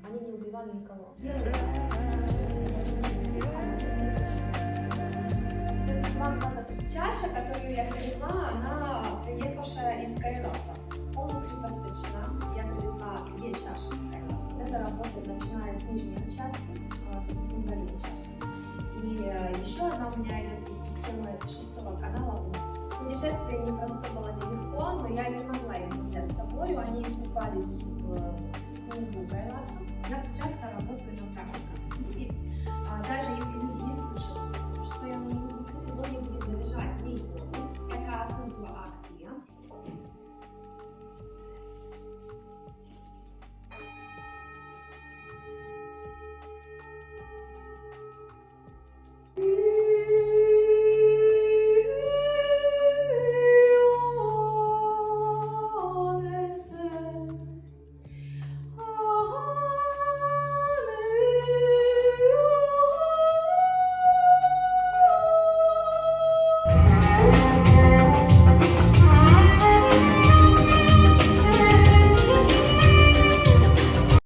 Они не убивали никого. Чаша, которую я привезла, она приехавшая из Кайласа. Полностью посвящена. Я привезла 2 чаши из Кайласа. Это работает, начиная с нижней части, долины чаши. И еще одна у меня идет из системы 6-го канала вниз. Путешествие непросто было нелегко, но я не могла их взять с собой. Они искупались в снегу